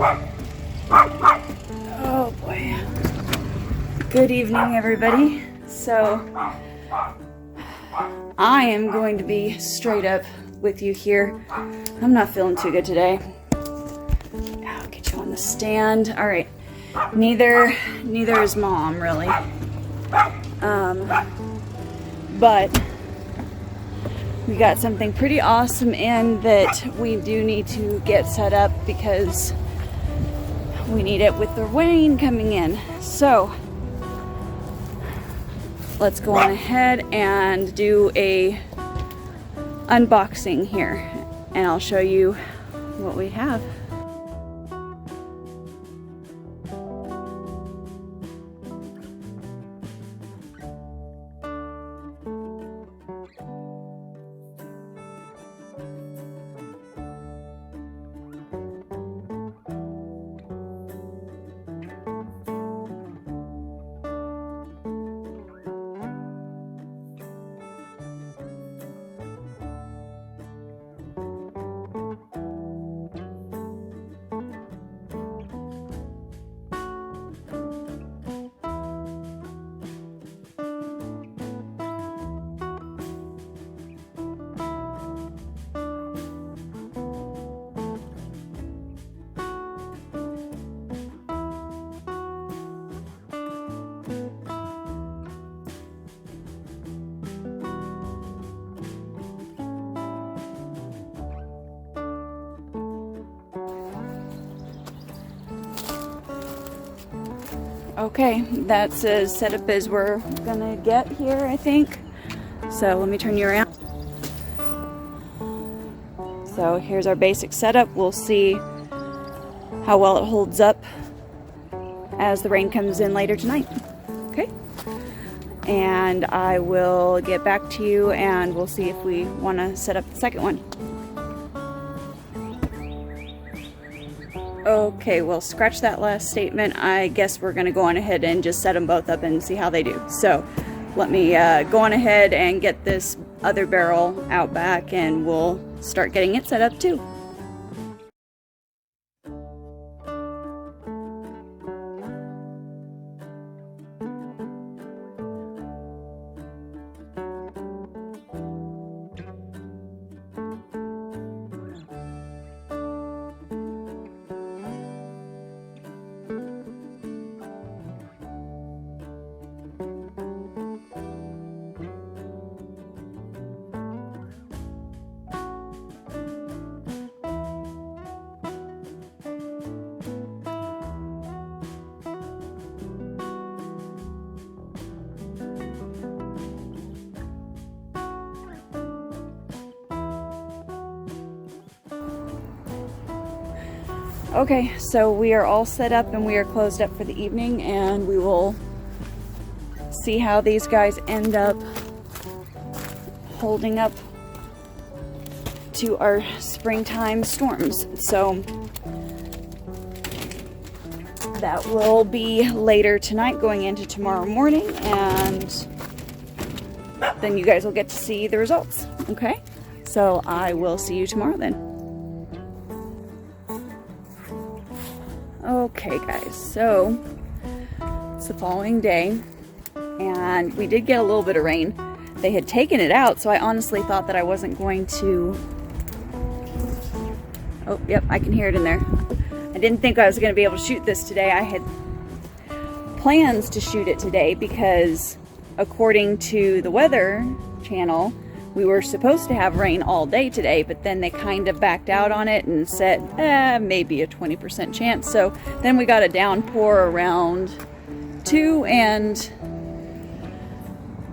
Oh boy. Good evening, everybody. So, I am going to be straight up with you here. I'm not feeling too good today. I'll get you on the stand. All right. Neither is Mom, really. But we got something pretty awesome in that we do need to get set up because we need it with the rain coming in. So let's go on ahead and do a unboxing here, and I'll show you what we have. Okay, that's as set up as we're gonna get here, I think. So let me turn you around. So here's our basic setup. We'll see how well it holds up as the rain comes in later tonight. Okay? And I will get back to you and we'll see if we want to set up the second one. Okay, well, scratch that last statement. I guess we're going to go on ahead and just set them both up and see how they do. So let me go on ahead and get this other barrel out back and we'll start getting it set up too. Okay, so we are all set up and we are closed up for the evening, and we will see how these guys end up holding up to our springtime storms. So that will be later tonight going into tomorrow morning, and then you guys will get to see the results. Okay, so I will see you tomorrow then. Okay guys, so it's the following day and we did get a little bit of rain. They had taken it out, so I honestly thought that I wasn't going to... Oh, yep, I can hear it in there. I didn't think I was going to be able to shoot this today. I had plans to shoot it today because according to the weather channel, we were supposed to have rain all day today, but then they kind of backed out on it and said, maybe a 20% chance. So then we got a downpour around 2 and,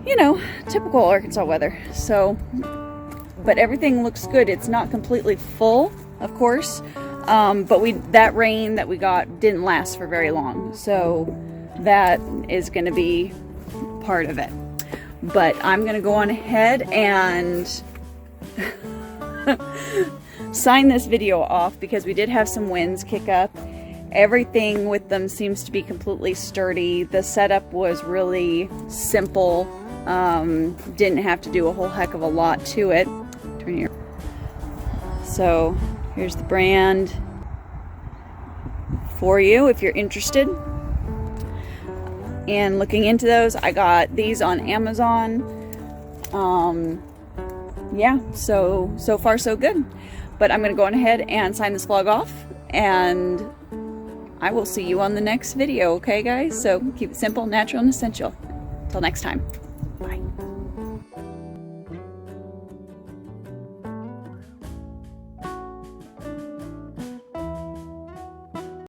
you know, typical Arkansas weather. So, but everything looks good. It's not completely full, of course, but that rain that we got didn't last for very long. So that is going to be part of it. But I'm going to go on ahead and sign this video off because we did have some winds kick up. Everything with them seems to be completely sturdy. The setup was really simple. Didn't have to do a whole heck of a lot to it. Turn here. So here's the brand. for you if you're interested in looking into those. I got these on Amazon. Yeah, so far so good. But I'm going to go on ahead and sign this vlog off, and I will see you on the next video, okay guys? So keep it simple, natural, and essential. Till next time.